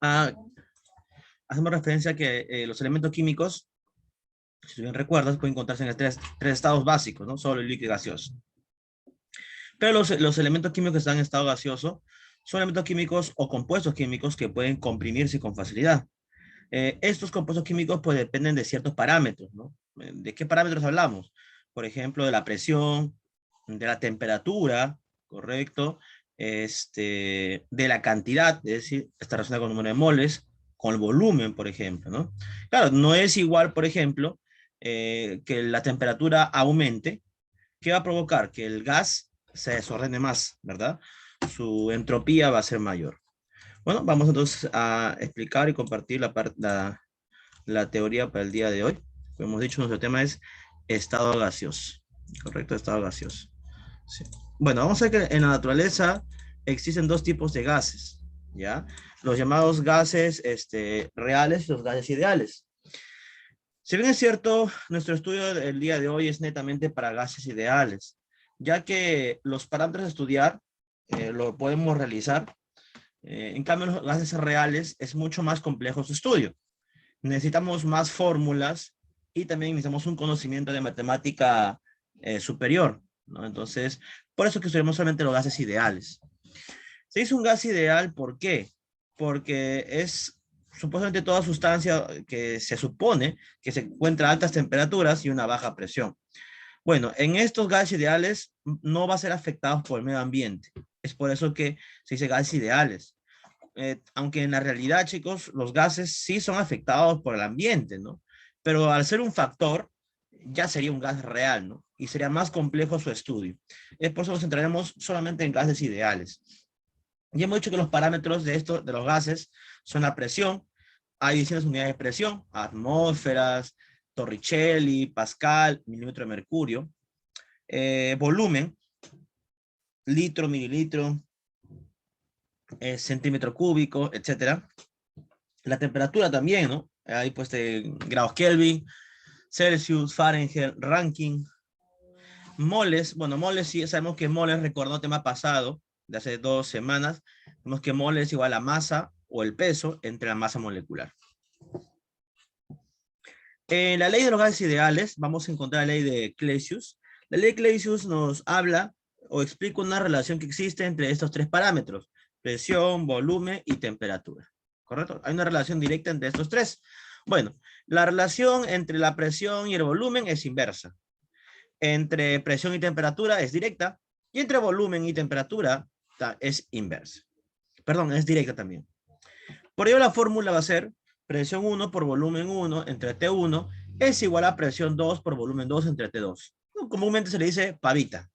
Ah, hacemos referencia a que los elementos químicos, si bien recuerdas, pueden encontrarse en tres estados básicos, ¿no? Sólido, líquido y gaseoso. Pero los elementos químicos que están en estado gaseoso son elementos químicos o compuestos químicos que pueden comprimirse con facilidad. Estos compuestos químicos pues dependen de ciertos parámetros, ¿no? ¿De qué parámetros hablamos? Por ejemplo, de la presión, de la temperatura, ¿correcto? De la cantidad, es decir, está relacionada con el número de moles, con el volumen, por ejemplo, ¿no? Claro, no es igual, por ejemplo, que la temperatura aumente, ¿qué va a provocar? Que el gas se desordene más, ¿verdad? Su entropía va a ser mayor. Bueno, vamos entonces a explicar y compartir la teoría para el día de hoy. Como hemos dicho, nuestro tema es estado gaseoso. Correcto, estado gaseoso. Sí. Bueno, vamos a ver que en la naturaleza existen dos tipos de gases, ¿ya? Los llamados gases reales y los gases ideales. Si bien es cierto, nuestro estudio del día de hoy es netamente para gases ideales, ya que los parámetros a estudiar lo podemos realizar. En cambio, los gases reales es mucho más complejo su estudio. Necesitamos más fórmulas y también necesitamos un conocimiento de matemática superior, ¿no? Entonces, por eso que estudiamos solamente los gases ideales. Se dice un gas ideal, ¿por qué? Porque es supuestamente toda sustancia que se supone que se encuentra a altas temperaturas y una baja presión. Bueno, en estos gases ideales no va a ser afectados por el medio ambiente. Es por eso que se dice gases ideales. Aunque en la realidad, chicos, los gases sí son afectados por el ambiente, ¿no? Pero al ser un factor, ya sería un gas real, ¿no? Y sería más complejo su estudio. Es por eso que nos centraremos solamente en gases ideales. Ya hemos dicho que los parámetros de los gases son la presión. Hay distintas unidades de presión: atmósferas, Torricelli, Pascal, milímetro de mercurio. Volumen, litro, mililitro, centímetro cúbico, etcétera. La temperatura también, ¿no? Hay pues de grados Kelvin, Celsius, Fahrenheit, Rankine. Moles, bueno, moles sí sabemos que moles, recordó tema pasado, de hace 2 semanas, vemos que moles es igual a masa o el peso entre la masa molecular. En la ley de los gases ideales, vamos a encontrar la ley de Clausius. La ley de Clausius nos habla o explica una relación que existe entre estos tres parámetros: presión, volumen y temperatura. ¿Correcto? Hay una relación directa entre estos tres. Bueno, la relación entre la presión y el volumen es inversa. Entre presión y temperatura es directa, y entre volumen y temperatura es inversa. Perdón, es directa también. Por ello la fórmula va a ser presión 1 por volumen 1 entre T1 es igual a presión 2 por volumen 2 entre T2. Comúnmente se le dice pavita.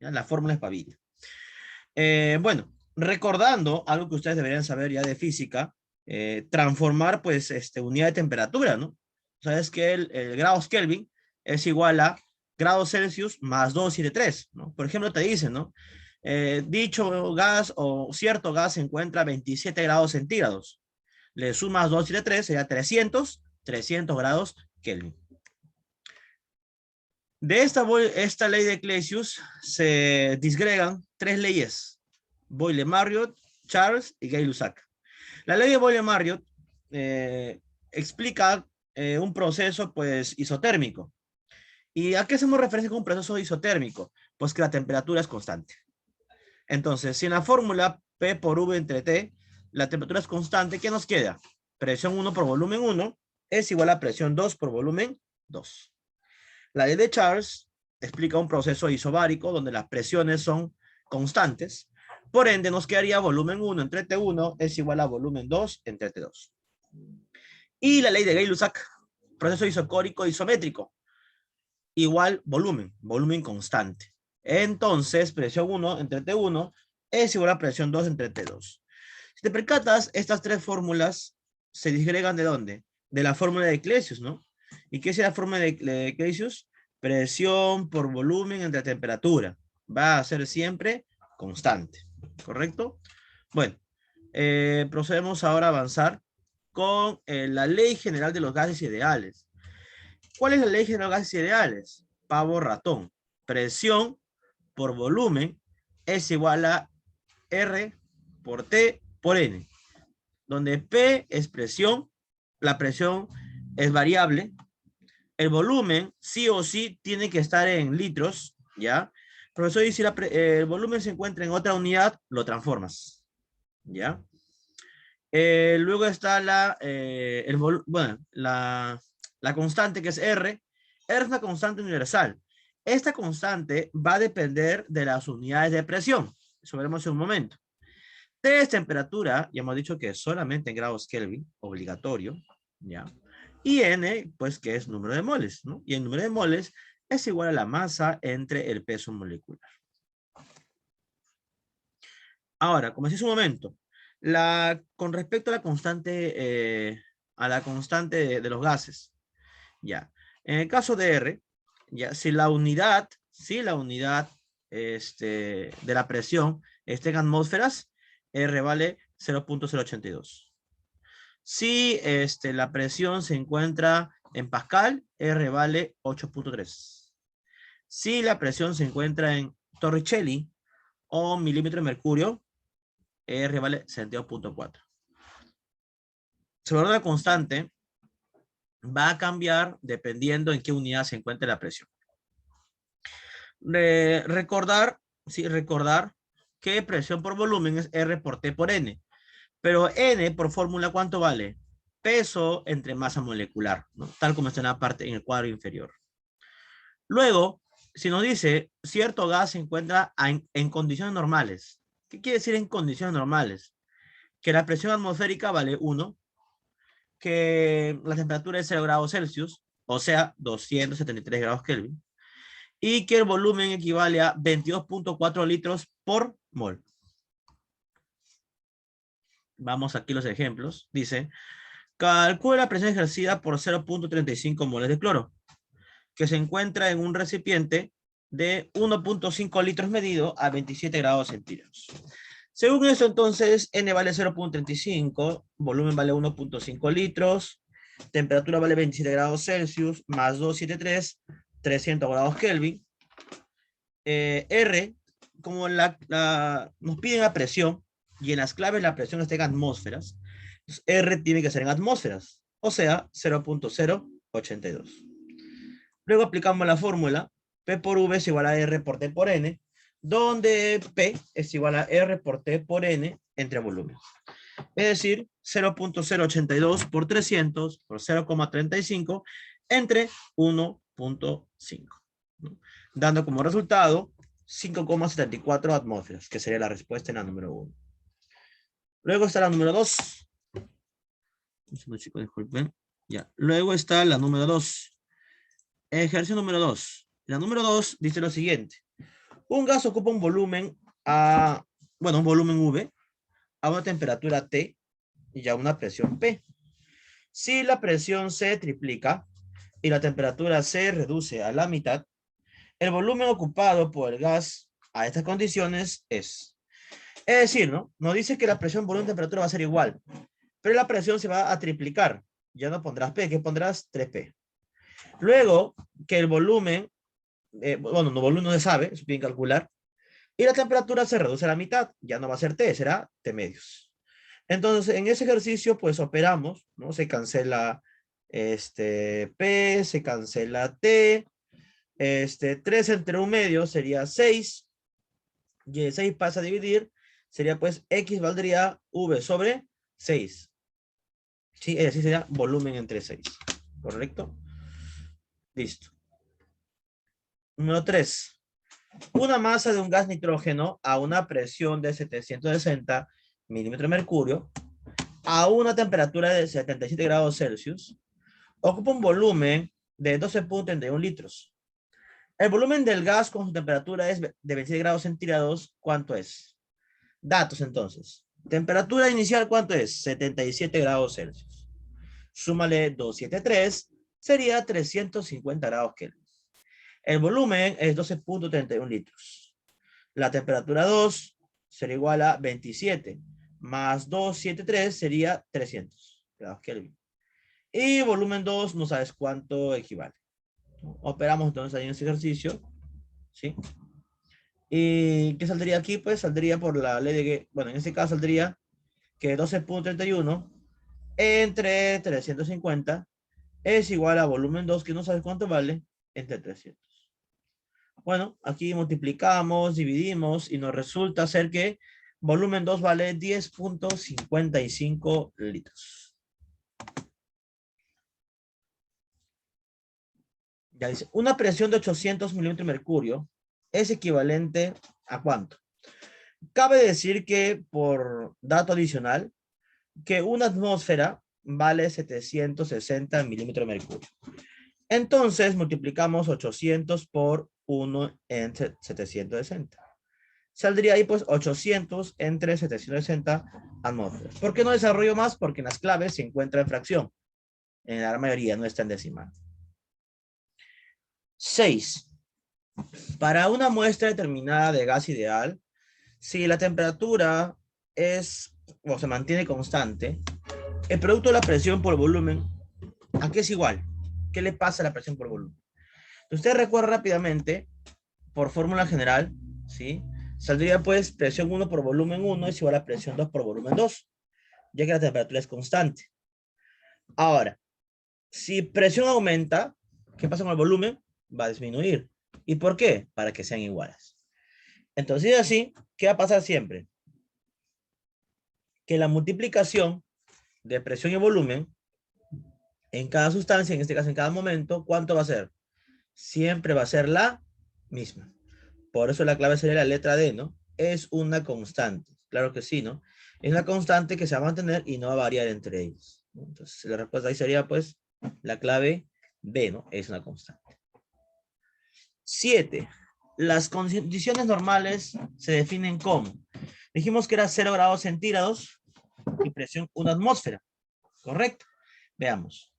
¿Ya? La fórmula es pavita. Bueno, recordando algo que ustedes deberían saber ya de física, transformar pues unidad de temperatura, ¿no? Sabes que el grados Kelvin es igual a grados Celsius más 273, ¿no? Por ejemplo, te dicen, ¿no? Dicho gas o cierto gas se encuentra a 27 grados centígrados. Le sumas 273, sería 300 grados Kelvin. De esta ley de Clausius se disgregan tres leyes: Boyle-Marriott, Charles y Gay-Lussac. La ley de Boyle-Marriott explica un proceso pues isotérmico. ¿Y a qué hacemos referencia con un proceso isotérmico? Pues que la temperatura es constante. Entonces, si en la fórmula P por V entre T, la temperatura es constante, ¿qué nos queda? Presión 1 por volumen 1 es igual a presión 2 por volumen 2. La ley de Charles explica un proceso isobárico donde las presiones son constantes. Por ende, nos quedaría volumen 1 entre T1 es igual a volumen 2 entre T2. Y la ley de Gay-Lussac, proceso isocórico isométrico, igual volumen constante. Entonces, presión 1 entre T1 es igual a presión 2 entre T2. Si te percatas, estas tres fórmulas se disgregan ¿de dónde? De la fórmula de Clausius, ¿no? ¿Y qué es la fórmula de Clausius? Presión por volumen entre temperatura. Va a ser siempre constante, ¿correcto? Bueno, procedemos ahora a avanzar con la ley general de los gases ideales. ¿Cuál es la ley general de los gases ideales? Pavo ratón. Presión por volumen es igual a R por T por N. donde P es presión, la presión es variable, el volumen sí o sí tiene que estar en litros, ¿ya? Profesor, y si el volumen se encuentra en otra unidad, lo transformas, ¿ya? Luego está la constante que es R. R es una constante universal. Esta constante va a depender de las unidades de presión. Eso veremos en un momento. T es temperatura, ya hemos dicho que es solamente en grados Kelvin, obligatorio, ¿ya? Y N, pues que es número de moles, ¿no? Y el número de moles es igual a la masa entre el peso molecular. Ahora, como decía hace un momento, con respecto a la constante de los gases, ya. En el caso de R, ya, si la unidad de la presión está en atmósferas, R vale 0.082. Si la presión se encuentra en Pascal, R vale 8.3. Si la presión se encuentra en Torricelli o milímetro de mercurio, R vale 72.4. Sobre la constante, va a cambiar dependiendo en qué unidad se encuentre la presión. Recordar que presión por volumen es R por T por N. Pero N por fórmula, ¿cuánto vale? Peso entre masa molecular, ¿no? Tal como está en la parte, en el cuadro inferior. Luego, si nos dice cierto gas se encuentra en condiciones normales. ¿Qué quiere decir en condiciones normales? Que la presión atmosférica vale 1, que la temperatura es 0 grados Celsius, o sea, 273 grados Kelvin, y que el volumen equivale a 22.4 litros por mol. Vamos aquí los ejemplos. Dice, calcula la presión ejercida por 0.35 moles de cloro, que se encuentra en un recipiente de 1.5 litros medido a 27 grados centígrados. Según eso, entonces, N vale 0.35, volumen vale 1.5 litros, temperatura vale 27 grados Celsius, más 273, 300 grados Kelvin. R, como nos piden la presión, y en las claves la presión está en atmósferas, R tiene que ser en atmósferas, o sea, 0.082. Luego aplicamos la fórmula, P por V es igual a R por T por N, donde P es igual a R por T por N entre volumen. Es decir, 0.082 por 300 por 0,35 entre 1.5, ¿no? Dando como resultado 5,74 atmósferas, que sería la respuesta en la número 1. Luego está la número 2. Chicos, disculpen. Ya. Luego está la número 2. Ejercicio número 2. La número 2 dice lo siguiente. Un gas ocupa un volumen un volumen V a una temperatura T y a una presión P. Si la presión se triplica y la temperatura se reduce a la mitad, el volumen ocupado por el gas a estas condiciones es decir, ¿no? Nos dice que la presión, volumen, temperatura va a ser igual, pero la presión se va a triplicar. Ya no pondrás P, que pondrás 3P. Luego, que el volumen, el volumen no se sabe, eso tienen que calcular, y la temperatura se reduce a la mitad, ya no va a ser T, será T medios. Entonces, en ese ejercicio, pues operamos, ¿no? Se cancela P, se cancela T, 3 entre 1 medio sería 6, y el 6 pasa a dividir, sería pues X valdría V sobre 6. Sí, es decir, sería volumen entre 6, ¿correcto? Listo. Número 3. Una masa de un gas nitrógeno a una presión de 760 milímetros de mercurio a una temperatura de 77 grados Celsius ocupa un volumen de 12.31 litros. El volumen del gas con su temperatura es de 27 grados centígrados. ¿Cuánto es? Datos entonces. Temperatura inicial, ¿cuánto es? 77 grados Celsius. Súmale 273, sería 350 grados Kelvin. El volumen es 12.31 litros. La temperatura 2 sería igual a 27 más 273 sería 300 grados Kelvin. Y volumen 2 no sabes cuánto equivale. Operamos entonces ahí en ese ejercicio, ¿sí? ¿Y qué saldría aquí? Pues saldría por la ley de que, bueno, en este caso saldría que 12.31 entre 350 es igual a volumen 2, que no sabes cuánto vale, entre 300. Bueno, aquí multiplicamos, dividimos y nos resulta ser que volumen 2 vale 10.55 litros. Ya dice, una presión de 800 milímetros de mercurio es equivalente a ¿cuánto? Cabe decir que, por dato adicional, que una atmósfera vale 760 milímetros de mercurio. Entonces, multiplicamos 800 por 1 entre 760. Saldría ahí, pues, 800 entre 760 atmósferas. ¿Por qué no desarrollo más? Porque en las claves se encuentra en fracción. En la mayoría no está en decimal. 6. Para una muestra determinada de gas ideal, si la temperatura es o se mantiene constante, el producto de la presión por volumen, ¿a qué es igual? ¿Qué le pasa a la presión por volumen? Usted recuerda rápidamente, por fórmula general, ¿sí? Saldría pues presión 1 por volumen 1 es igual a presión 2 por volumen 2, ya que la temperatura es constante. Ahora, si presión aumenta, ¿qué pasa con el volumen? Va a disminuir. ¿Y por qué? Para que sean iguales. Entonces, así, ¿qué va a pasar siempre? Que la multiplicación de presión y volumen en cada sustancia, en este caso en cada momento, ¿cuánto va a ser? Siempre va a ser la misma. Por eso la clave sería la letra D, ¿no? Es una constante. Claro que sí, ¿no? Es una constante que se va a mantener y no va a variar entre ellos. Entonces, la respuesta ahí sería, pues, la clave B, ¿no? Es una constante. 7. Las condiciones normales se definen como. Dijimos que era 0 grados centígrados y presión 1 atmósfera. ¿Correcto? Veamos.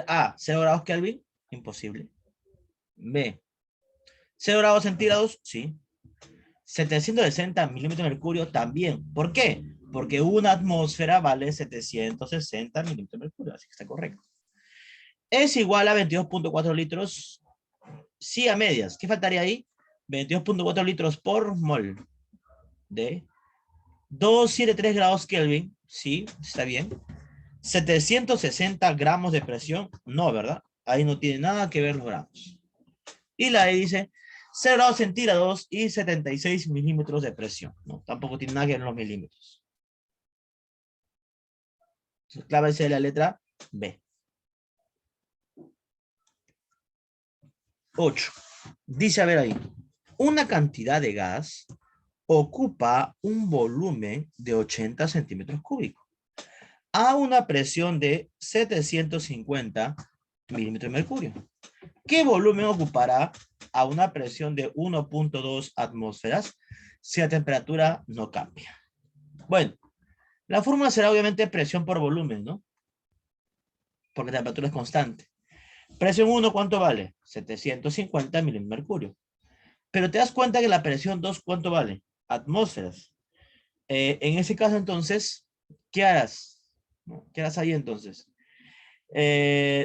A, 0 grados Kelvin, imposible. B, 0 grados centígrados, sí. 760 milímetros de mercurio también. ¿Por qué? Porque una atmósfera vale 760 milímetros de mercurio, así que está correcto. Es igual a 22.4 litros, sí, a medias. ¿Qué faltaría ahí? 22.4 litros por mol de 273 grados Kelvin, sí, está bien. 760 gramos de presión, no, ¿verdad? Ahí no tiene nada que ver los gramos. Y la E dice 0 grados centígrados y 76 milímetros de presión. No, tampoco tiene nada que ver los milímetros. Entonces, clave es la letra B. 8. Dice, a ver ahí, una cantidad de gas ocupa un volumen de 80 centímetros cúbicos a una presión de 750 milímetros de mercurio. ¿Qué volumen ocupará a una presión de 1.2 atmósferas si la temperatura no cambia? Bueno, la fórmula será obviamente presión por volumen, ¿no? Porque la temperatura es constante. Presión 1, ¿cuánto vale? 750 milímetros de mercurio. Pero te das cuenta que la presión 2, ¿cuánto vale? Atmósferas. En ese caso, entonces, ¿qué harás? ¿Qué harás ahí entonces?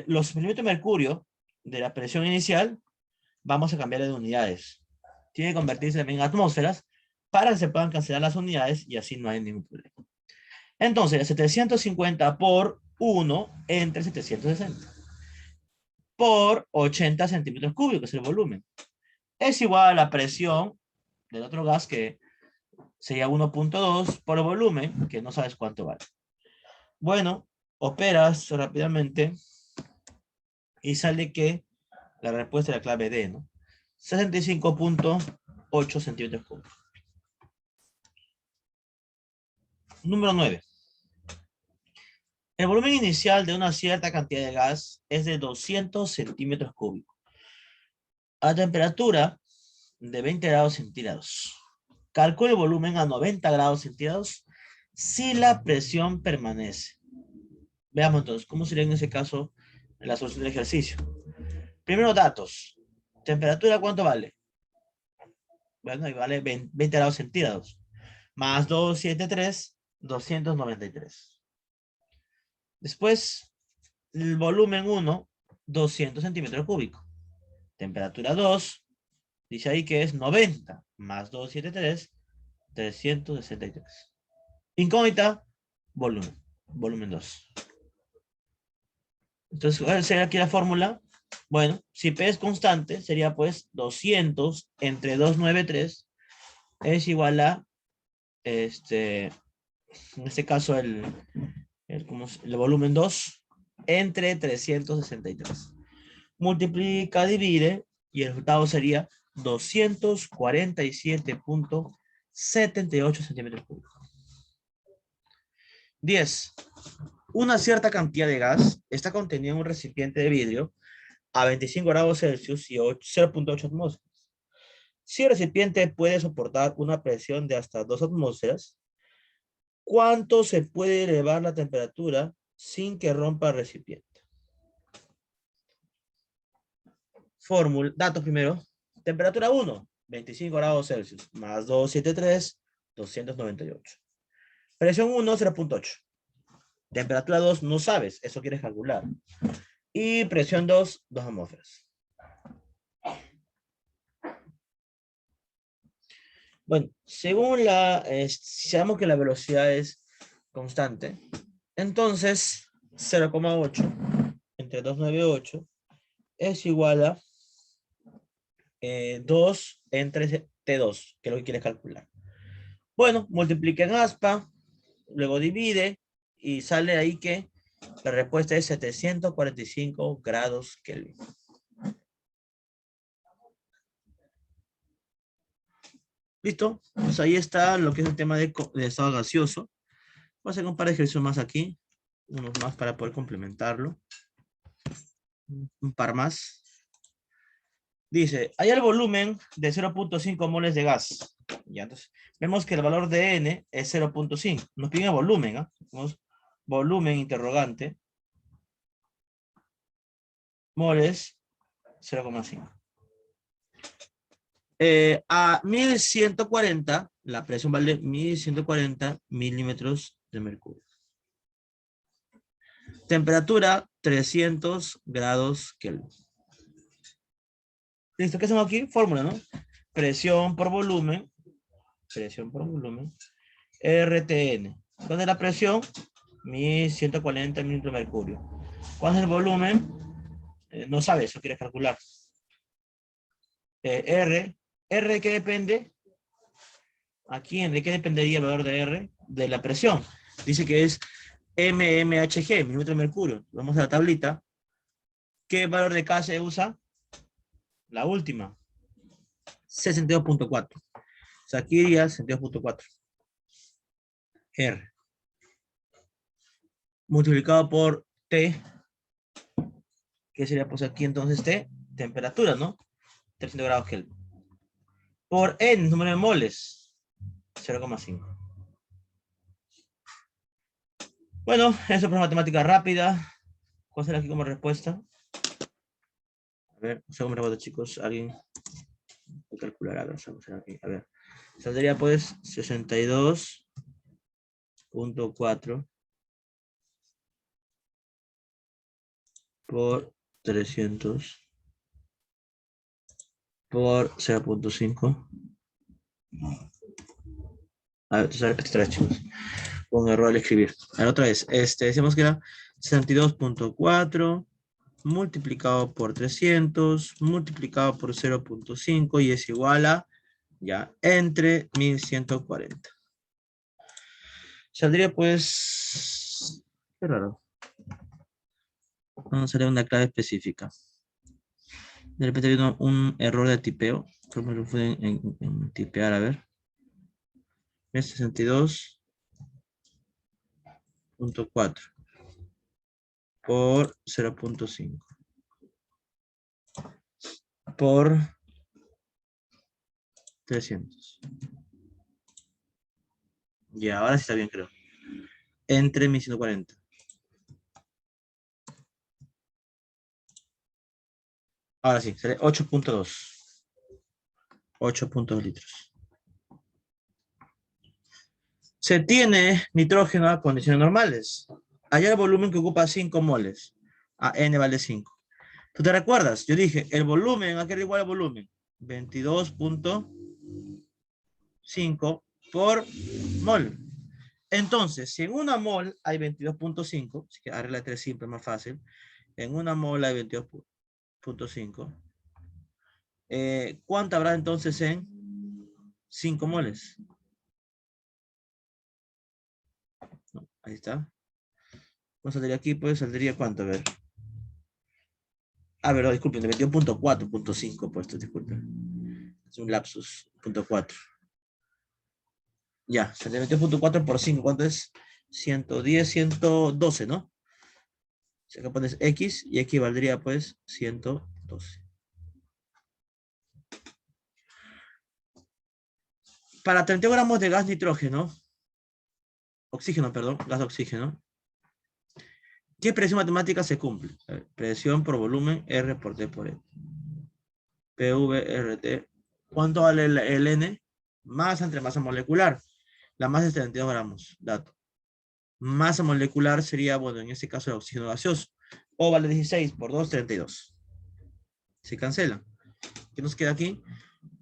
Los milímetros de mercurio de la presión inicial, vamos a cambiar de unidades. Tiene que convertirse también en atmósferas para que se puedan cancelar las unidades y así no hay ningún problema. Entonces, 750 por 1 entre 760 por 80 centímetros cúbicos, es el volumen. Es igual a la presión del otro gas, que sería 1.2 por el volumen, que no sabes cuánto vale. Bueno, operas rápidamente y sale que la respuesta es la clave D, ¿no? 65.8 centímetros cúbicos. Número 9. El volumen inicial de una cierta cantidad de gas es de 200 centímetros cúbicos. A temperatura de 20 grados centígrados. Calcula el volumen a 90 grados centígrados si la presión permanece. Veamos entonces cómo sería en ese caso la solución del ejercicio. Primero, datos. Temperatura, ¿cuánto vale? Bueno, ahí vale 20 grados centígrados. Más 273, 293. Después, el volumen 1, 200 centímetros cúbicos. Temperatura 2, dice ahí que es 90 más 273, 363. Incógnita, volumen 2. Entonces, ¿cuál sería aquí la fórmula? Bueno, si P es constante, sería pues 200 entre 293 es igual a, en este caso, el volumen 2 entre 363. Multiplica, divide, y el resultado sería 247.78 centímetros cúbicos. 10. Una cierta cantidad de gas está contenida en un recipiente de vidrio a 25 grados Celsius y 0.8 atmósferas. Si el recipiente puede soportar una presión de hasta 2 atmósferas, ¿cuánto se puede elevar la temperatura sin que rompa el recipiente? Fórmula, datos primero. Temperatura 1, 25 grados Celsius, más 273, 298. Presión 1, 0.8. Temperatura 2, no sabes, eso quieres calcular. Y presión 2, 2 atmósferas. Bueno, según si sabemos que la velocidad es constante, entonces 0,8 entre 298 es igual a 2 entre T2, que es lo que quieres calcular. Bueno, multiplica en aspa, luego divide y sale ahí que la respuesta es 745 grados Kelvin. ¿Listo? Pues ahí está lo que es el tema de estado gaseoso. Voy a hacer un par de ejercicios más aquí. Unos más para poder complementarlo. Un par más. Dice, hay el volumen de 0.5 moles de gas. Ya, entonces, vemos que el valor de N es 0.5. Nos piden el volumen, ¿ah? Volumen interrogante. Moles 0,5. A 1140, la presión vale 1140 milímetros de mercurio. Temperatura 300 grados Kelvin. Listo, ¿qué hacemos aquí? Fórmula, ¿no? Presión por volumen, RTN. ¿Cuál es la presión? 1140 milímetros de mercurio. ¿Cuál es el volumen? No sabes, eso quieres calcular. R ¿qué depende? Aquí, ¿de qué dependería el valor de R? De la presión. Dice que es mmHg, milímetro de mercurio. Vamos a la tablita. ¿Qué valor de K se usa? La última. 62.4. O sea, aquí iría 62.4. R. Multiplicado por T. ¿Qué sería? Pues aquí entonces T. Temperatura, ¿no? 300 grados Kelvin. Por N, número de moles. 0,5. Bueno, eso por matemática rápida. ¿Cuál será aquí como respuesta? A ver, un segundo respuesta, chicos. Alguien puede calcular. A ver, vamos a aquí. A ver. Saldría pues 62.4 por 300 por 0.5. A ver, extra, chicos. Un error al escribir. A ver, otra vez. Decimos que era 62.4 multiplicado por 300 multiplicado por 0.5 y es igual a, ya, entre 1140. Saldría pues, qué raro. Vamos a hacer una clave específica. De repente hay un error de tipeo. ¿Cómo lo pueden en tipear? A ver. 62.4 por 0.5 por 300. Ya, ahora sí está bien, creo. Entre 1140. Ahora sí, será 8.2. 8.2 litros. Se tiene nitrógeno a condiciones normales. Allá el volumen que ocupa 5 moles. A N vale 5. ¿Tú te recuerdas? Yo dije, el volumen, ¿a qué era igual al volumen? 22.5 por mol. Entonces, si en una mol hay 22.5, así que arregla 3 simple, más fácil. En una mol hay 22.5. ¿Cuánto habrá entonces en 5 moles? No, ahí está. ¿Cuánto saldría aquí? Pues saldría cuánto, a ver. Ah, pero disculpen, de 21.4.5 puesto, disculpen. Es un lapsus, punto 4. Ya, 72.4 por 5, ¿cuánto es? 110, 112, ¿no? Si acá pones X y aquí valdría pues 112. Para 30 gramos de gas nitrógeno, oxígeno, perdón, gas de oxígeno, ¿qué presión matemática se cumple? A ver, presión por volumen, R por T por E. PVRT. ¿Cuánto vale el N? Masa entre masa molecular. La masa es 32 gramos, dato. Masa molecular sería, bueno, en este caso el oxígeno gaseoso. O vale 16 por 2, 32. Se cancela. ¿Qué nos queda aquí?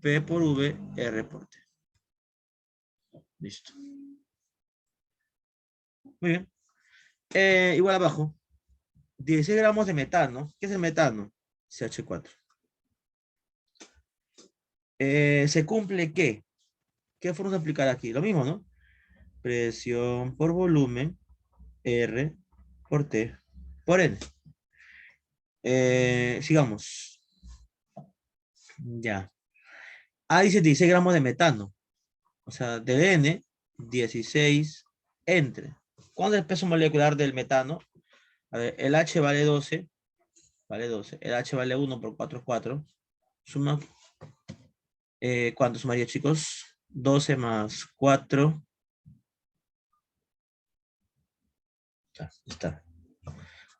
P por V, R por T. Listo. Muy bien. Igual abajo. 16 gramos de metano. ¿Qué es el metano? CH4. ¿Se cumple qué? ¿Qué forma de aplicar aquí? Lo mismo, ¿no? Presión por volumen, R por T por N. Sigamos. Ya. Dice 16 gramos de metano. O sea, de N, 16 entre. ¿Cuánto es el peso molecular del metano? A ver, el H vale 12. Vale 12. El H vale 1 por 4 es 4. Suma. ¿Cuánto sumaría, chicos? 12 más 4. Ya está.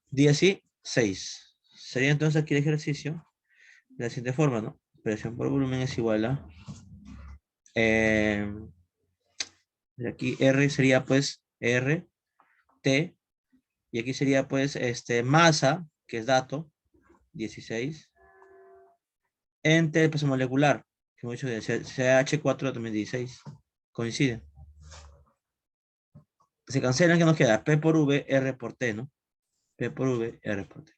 16. Sería entonces aquí el ejercicio de la siguiente forma, ¿no? Presión por volumen es igual a... de aquí R sería pues R, T, y aquí sería pues masa, que es dato, 16, entre el peso molecular, que hemos dicho de CH4 también 16, coincide. Se cancelan, que nos queda P por V, R por T, ¿no? P por V, R por T.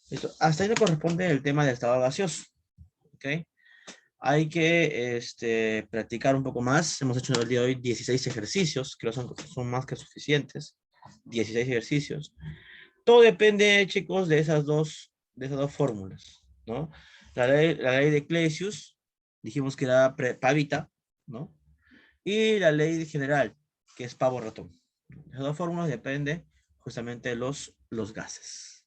Listo. Hasta ahí nos corresponde el tema del estado gaseoso. ¿Ok? Hay que practicar un poco más. Hemos hecho el día de hoy 16 ejercicios, creo que son más que suficientes. 16 ejercicios. Todo depende, chicos, de esas dos fórmulas, ¿no? La ley de Clausius, dijimos que era pavita, ¿no? Y la ley general, que es pavo ratón. Esas dos fórmulas dependen justamente de los gases.